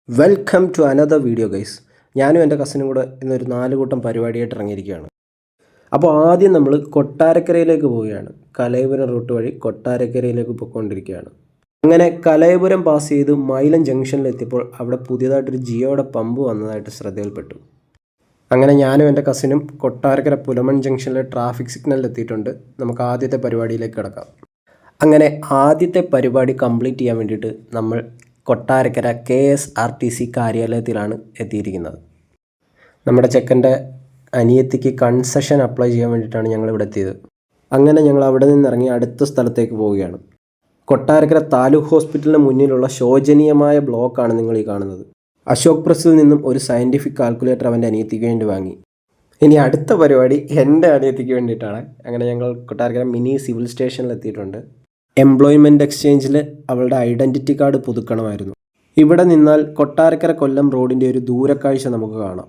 Welcome to another video guys. ഞാനും എൻ്റെ കസിനും കൂടെ ഇന്നൊരു 4 കൂട്ടം പരിപാടിയായിട്ട് ഇറങ്ങിയിരിക്കുകയാണ്. അപ്പോൾ ആദ്യം നമ്മൾ കൊട്ടാരക്കരയിലേക്ക് പോവുകയാണ്. കലയപുരം റൂട്ട് വഴി കൊട്ടാരക്കരയിലേക്ക് പോയിക്കൊണ്ടിരിക്കുകയാണ്. അങ്ങനെ കലയപുരം പാസ് ചെയ്ത് മൈലം ജംഗ്ഷനിലെത്തിയപ്പോൾ അവിടെ പുതിയതായിട്ടൊരു ജിയോയുടെ പമ്പ് വന്നതായിട്ട് ശ്രദ്ധയിൽപ്പെട്ടു. അങ്ങനെ ഞാനും എൻ്റെ കസിനും കൊട്ടാരക്കര പുലമൺ ജംഗ്ഷനിലെ ട്രാഫിക് സിഗ്നലിൽ എത്തിയിട്ടുണ്ട്. നമുക്ക് ആദ്യത്തെ പരിപാടിയിലേക്ക് കിടക്കാം. അങ്ങനെ ആദ്യത്തെ പരിപാടി കംപ്ലീറ്റ് ചെയ്യാൻ വേണ്ടിയിട്ട് നമ്മൾ കൊട്ടാരക്കര KSRTC കാര്യാലയത്തിലാണ് എത്തിയിരിക്കുന്നത്. നമ്മുടെ ചെക്കൻ്റെ അനിയത്തിക്ക് കൺസെഷൻ അപ്ലൈ ചെയ്യാൻ വേണ്ടിയിട്ടാണ് ഞങ്ങളിവിടെ എത്തിയത്. അങ്ങനെ ഞങ്ങൾ അവിടെ നിന്നിറങ്ങി അടുത്ത സ്ഥലത്തേക്ക് പോവുകയാണ്. കൊട്ടാരക്കര താലൂക്ക് ഹോസ്പിറ്റലിന് മുന്നിലുള്ള ശോചനീയമായ ബ്ലോക്കാണ് നിങ്ങൾ ഈ കാണുന്നത്. അശോക് പ്രസ്സിൽ നിന്നും ഒരു സയൻറ്റിഫിക് കാൽക്കുലേറ്റർ അവൻ്റെ അനിയത്തിക്ക് വേണ്ടി വാങ്ങി. ഇനി അടുത്ത പരിപാടി എൻ്റെ അനിയത്തിക്ക് വേണ്ടിയിട്ടാണ്. അങ്ങനെ ഞങ്ങൾ കൊട്ടാരക്കര മിനി സിവിൽ സ്റ്റേഷനിൽ എത്തിയിട്ടുണ്ട്. എംപ്ലോയ്മെൻറ്റ് എക്സ്ചേഞ്ചിൽ അവളുടെ ഐഡൻറ്റിറ്റി കാർഡ് പുതുക്കണമായിരുന്നു. ഇവിടെ നിന്നാൽ കൊട്ടാരക്കര കൊല്ലം റോഡിൻ്റെ ഒരു ദൂരക്കാഴ്ച നമുക്ക് കാണാം.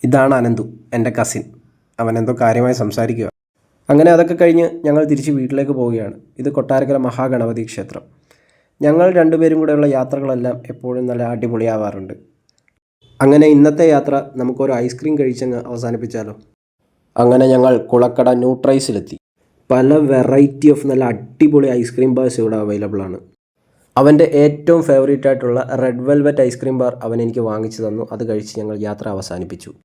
ഇതാണ് അനന്തു, എൻ്റെ കസിൻ. അവൻ എന്തോ കാര്യമായി സംസാരിക്കുക. അങ്ങനെ അതൊക്കെ കഴിഞ്ഞ് ഞങ്ങൾ തിരിച്ച് വീട്ടിലേക്ക് പോവുകയാണ്. ഇത് കൊട്ടാരക്കര മഹാഗണപതി ക്ഷേത്രം. ഞങ്ങൾ രണ്ടുപേരും കൂടെയുള്ള യാത്രകളെല്ലാം എപ്പോഴും നല്ല അടിപൊളിയാവാറുണ്ട്. അങ്ങനെ ഇന്നത്തെ യാത്ര നമുക്കൊരു ഐസ്ക്രീം കഴിച്ചങ്ങ് അവസാനിപ്പിച്ചാലോ. അങ്ങനെ ഞങ്ങൾ കുളക്കട ന്യൂട്രൈസിലെത്തി. പല വെറൈറ്റി ഓഫ് നല്ല അടിപൊളി ഐസ്ക്രീം ബാർസ് ഇവിടെ അവൈലബിൾ ആണ്. അവൻ്റെ ഏറ്റവും ഫേവറേറ്റ് ആയിട്ടുള്ള റെഡ് വെൽവെറ്റ് ഐസ്ക്രീം ബാർ അവൻ എനിക്ക് വാങ്ങിച്ചു തന്നു. അത് കഴിച്ച് ഞങ്ങൾ യാത്ര അവസാനിപ്പിച്ചു.